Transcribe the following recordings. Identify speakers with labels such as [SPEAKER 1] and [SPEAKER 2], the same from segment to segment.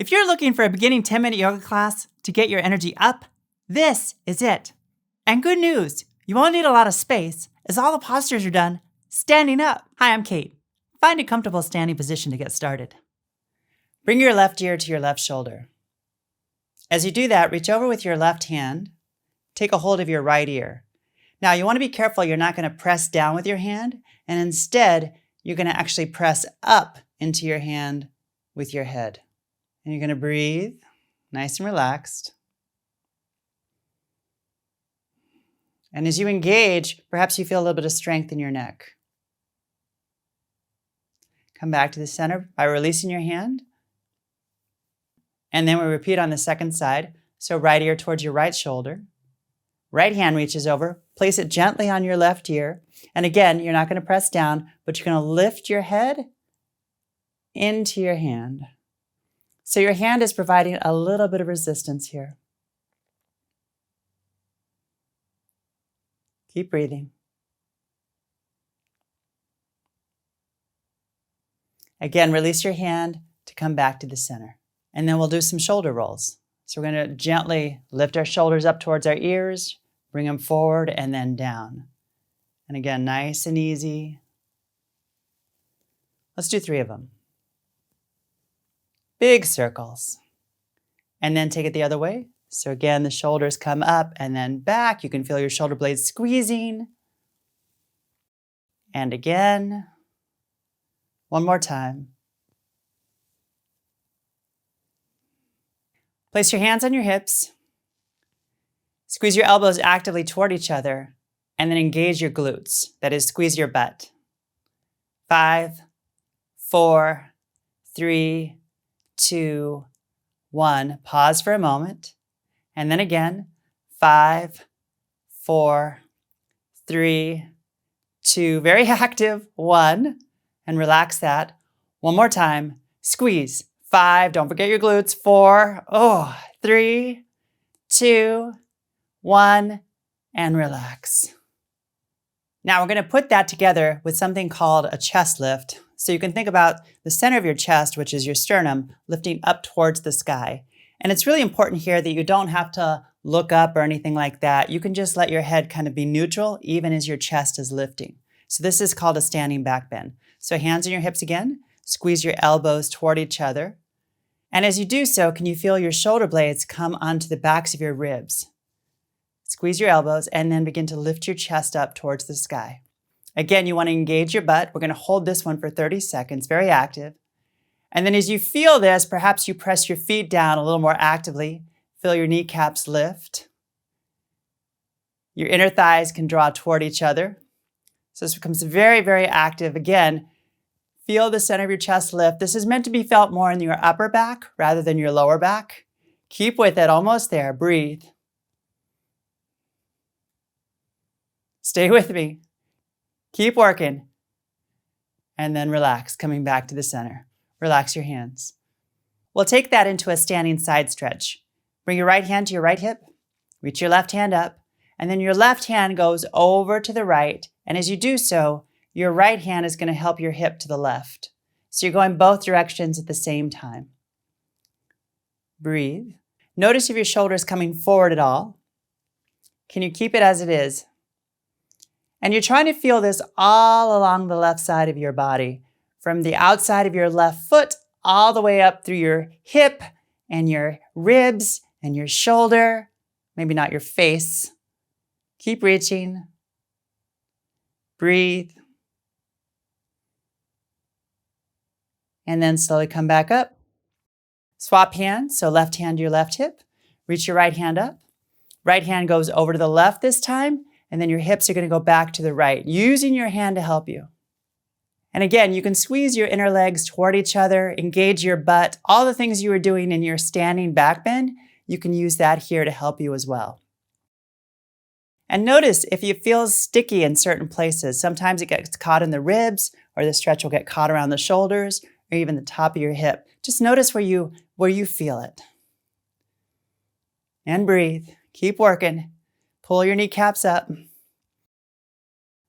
[SPEAKER 1] If you're looking for a beginning 10-minute yoga class to get your energy up, this is it. And good news, you won't need a lot of space as all the postures are done standing up. Hi, I'm Kate. Find a comfortable standing position to get started. Bring your left ear to your left shoulder. As you do that, reach over with your left hand, take a hold of your right ear. Now you want to be careful you're not going to press down with your hand, and instead you're going to actually press up into your hand with your head. And you're going to breathe, nice and relaxed. And as you engage, perhaps you feel a little bit of strength in your neck. Come back to the center by releasing your hand. And then we repeat on the second side. So right ear towards your right shoulder. Right hand reaches over. Place it gently on your left ear. And again, you're not going to press down, but you're going to lift your head into your hand. So your hand is providing a little bit of resistance here. Keep breathing. Again, release your hand to come back to the center. And then we'll do some shoulder rolls. So we're going to gently lift our shoulders up towards our ears, bring them forward and then down. And again, nice and easy. Let's do 3 of them. Big circles. And then take it the other way. So again, the shoulders come up and then back. You can feel your shoulder blades squeezing. And again. One more time. Place your hands on your hips. Squeeze your elbows actively toward each other. And then engage your glutes. That is, squeeze your butt. 5, 4, 3, 2, 1. Pause for a moment. And then again, 5, 4, 3, 2. Very active. 1. And relax that. One more time. Squeeze. 5. Don't forget your glutes. 4. 3, 2, 1. And relax. Now we're going to put that together with something called a chest lift. So you can think about the center of your chest, which is your sternum, lifting up towards the sky. And it's really important here that you don't have to look up or anything like that. You can just let your head kind of be neutral even as your chest is lifting. So this is called a standing back bend. So hands on your hips again. Squeeze your elbows toward each other. And as you do so, can you feel your shoulder blades come onto the backs of your ribs? Squeeze your elbows and then begin to lift your chest up towards the sky. Again, you want to engage your butt. We're going to hold this one for 30 seconds, very active. And then as you feel this, perhaps you press your feet down a little more actively. Feel your kneecaps lift. Your inner thighs can draw toward each other. So this becomes very, very active. Again, feel the center of your chest lift. This is meant to be felt more in your upper back rather than your lower back. Keep with it, almost there. Breathe. Stay with me. Keep working. And then relax, coming back to the center. Relax your hands. We'll take that into a standing side stretch. Bring your right hand to your right hip. Reach your left hand up. And then your left hand goes over to the right. And as you do so, your right hand is going to help your hip to the left. So you're going both directions at the same time. Breathe. Notice if your shoulder is coming forward at all. Can you keep it as it is? And you're trying to feel this all along the left side of your body, from the outside of your left foot all the way up through your hip and your ribs and your shoulder, maybe not your face. Keep reaching. Breathe. And then slowly come back up. Swap hands, so left hand to your left hip. Reach your right hand up. Right hand goes over to the left this time. And then your hips are going to go back to the right, using your hand to help you. And again, you can squeeze your inner legs toward each other, engage your butt. All the things you were doing in your standing back bend, you can use that here to help you as well. And notice if it feels sticky in certain places. Sometimes it gets caught in the ribs, or the stretch will get caught around the shoulders, or even the top of your hip. Just notice where you feel it. And breathe. Keep working. Pull your kneecaps up.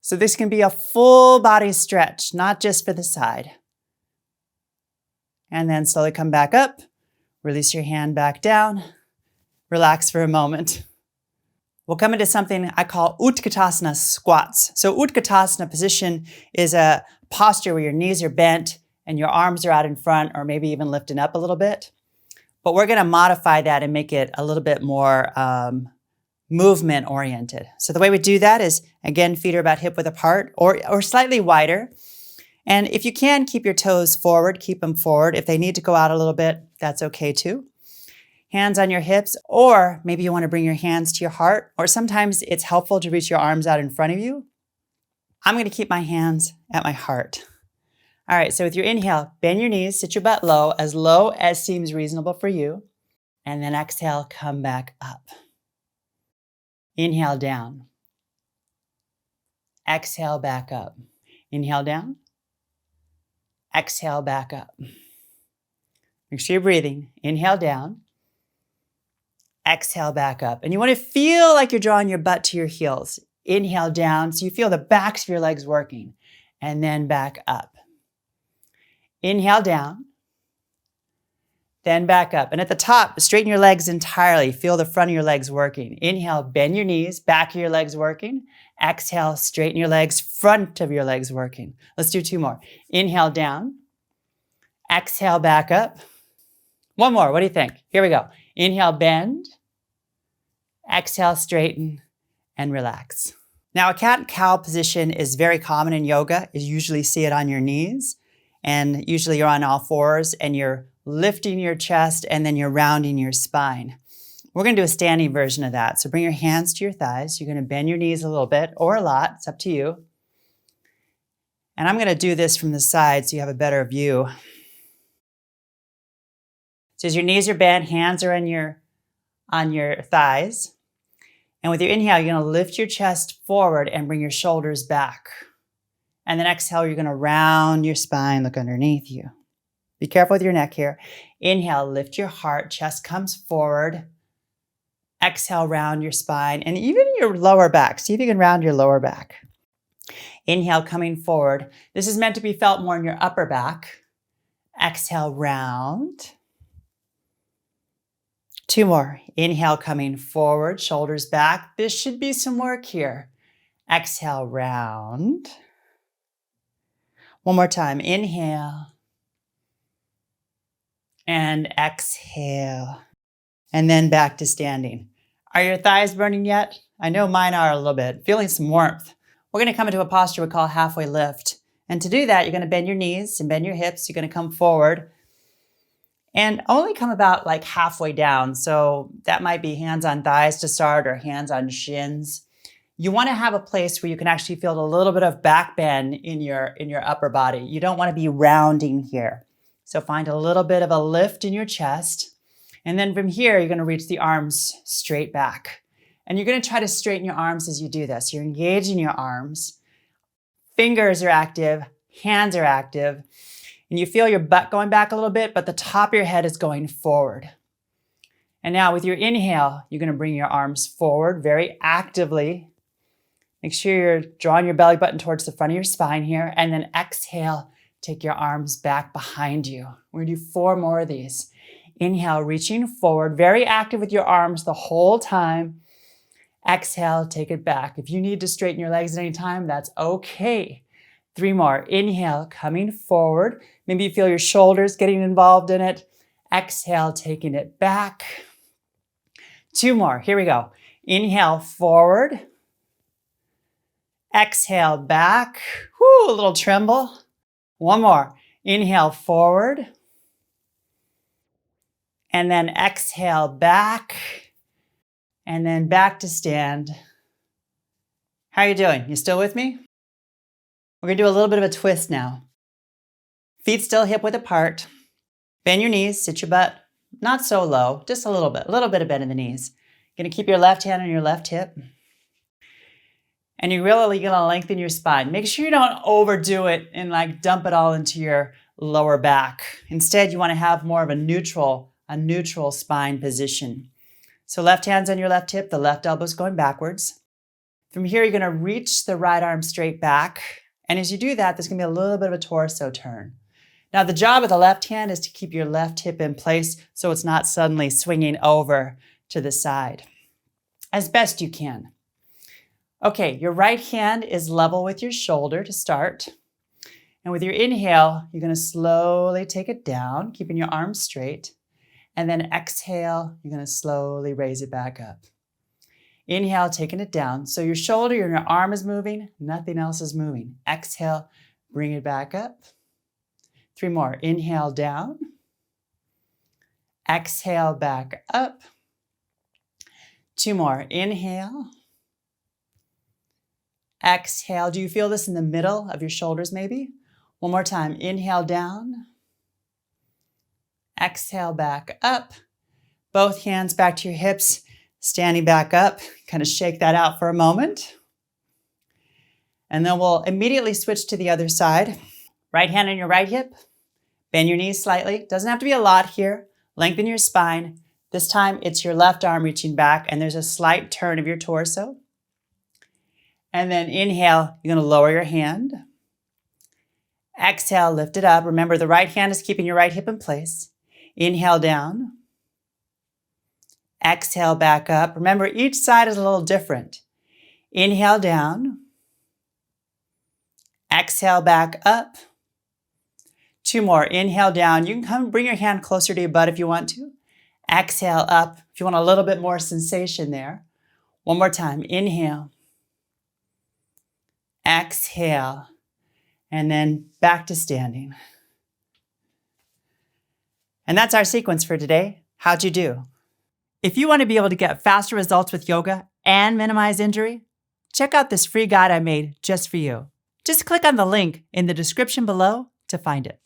[SPEAKER 1] So this can be a full body stretch, not just for the side. And then slowly come back up. Release your hand back down. Relax for a moment. We'll come into something I call Utkatasana squats. So Utkatasana position is a posture where your knees are bent and your arms are out in front or maybe even lifting up a little bit. But we're going to modify that and make it a little bit more movement oriented. So the way we do that is, again, feet are about hip width apart or slightly wider. And if you can, keep your toes forward, keep them forward. If they need to go out a little bit, that's okay too. Hands on your hips, or maybe you want to bring your hands to your heart, or sometimes it's helpful to reach your arms out in front of you. I'm going to keep my hands at my heart. All right, so with your inhale, bend your knees, sit your butt low as seems reasonable for you. And then exhale, come back up. Inhale down. Exhale back up. Inhale down. Exhale back up. Make sure you're breathing. Inhale down. Exhale back up. And you want to feel like you're drawing your butt to your heels. Inhale down so you feel the backs of your legs working. And then back up. Inhale down. Then back up. And at the top, straighten your legs entirely. Feel the front of your legs working. Inhale, bend your knees, back of your legs working. Exhale, straighten your legs, front of your legs working. Let's do 2 more. Inhale down. Exhale back up. 1 more. What do you think? Here we go. Inhale, bend. Exhale, straighten, and relax. Now, a cat-cow position is very common in yoga. You usually see it on your knees, and usually you're on all fours, and you're lifting your chest, and then you're rounding your spine. We're going to do a standing version of that. So bring your hands to your thighs. You're going to bend your knees a little bit, or a lot. It's up to you. And I'm going to do this from the side so you have a better view. So as your knees are bent, hands are on your thighs. And with your inhale, you're going to lift your chest forward and bring your shoulders back. And then exhale, you're going to round your spine, look underneath you. Be careful with your neck here. Inhale, lift your heart, chest comes forward. Exhale, round your spine and even your lower back. See if you can round your lower back. Inhale, coming forward. This is meant to be felt more in your upper back. Exhale, round. 2 more. Inhale, coming forward, shoulders back. This should be some work here. Exhale, round. 1 more time. Inhale. And exhale. And then back to standing. Are your thighs burning yet? I know mine are a little bit. Feeling some warmth. We're going to come into a posture we call halfway lift. And to do that, you're going to bend your knees and bend your hips. You're going to come forward. And only come about like halfway down. So that might be hands on thighs to start or hands on shins. You want to have a place where you can actually feel a little bit of back bend in your upper body. You don't want to be rounding here. So find a little bit of a lift in your chest. And then from here, you're going to reach the arms straight back. And you're going to try to straighten your arms as you do this. You're engaging your arms. Fingers are active. Hands are active. And you feel your butt going back a little bit, but the top of your head is going forward. And now with your inhale, you're going to bring your arms forward very actively. Make sure you're drawing your belly button towards the front of your spine here. And then exhale, take your arms back behind you. We're going to do 4 more of these. Inhale, reaching forward, very active with your arms the whole time. Exhale, take it back. If you need to straighten your legs at any time, that's okay. 3 more. Inhale, coming forward. Maybe you feel your shoulders getting involved in it. Exhale, taking it back. 2 more. Here we go. Inhale, forward. Exhale, back. Whoo, a little tremble. 1 more. Inhale, forward. And then exhale, back. And then back to stand. How are you doing? You still with me? We're going to do a little bit of a twist now. Feet still hip width apart. Bend your knees, sit your butt not so low, just a little bit of bend in the knees. You're going to keep your left hand on your left hip. And you're really going to lengthen your spine. Make sure you don't overdo it and like dump it all into your lower back. Instead, you want to have more of a neutral spine position. So left hand's on your left hip, the left elbow's going backwards. From here, you're going to reach the right arm straight back. And as you do that, there's going to be a little bit of a torso turn. Now, the job of the left hand is to keep your left hip in place so it's not suddenly swinging over to the side as best you can. Okay, your right hand is level with your shoulder to start. And with your inhale, you're going to slowly take it down, keeping your arms straight. And then exhale, you're going to slowly raise it back up. Inhale, taking it down. So your shoulder, your arm is moving, nothing else is moving. Exhale, bring it back up. 3 more. Inhale, down. Exhale, back up. 2 more. Inhale. Exhale. Do you feel this in the middle of your shoulders maybe? One more time. Inhale, down. Exhale, back up. Both hands back to your hips, standing back up. Kind of shake that out for a moment. And then we'll immediately switch to the other side. Right hand on your right hip. Bend your knees slightly. Doesn't have to be a lot here. Lengthen your spine. This time it's your left arm reaching back and there's a slight turn of your torso. And then inhale, you're going to lower your hand. Exhale, lift it up. Remember, the right hand is keeping your right hip in place. Inhale down. Exhale back up. Remember, each side is a little different. Inhale down. Exhale back up. 2 more. Inhale down. You can come bring your hand closer to your butt if you want to. Exhale up if you want a little bit more sensation there. One more time. Inhale. Exhale. And then back to standing. And that's our sequence for today. How'd you do? If you want to be able to get faster results with yoga and minimize injury, check out this free guide I made just for you. Just click on the link in the description below to find it.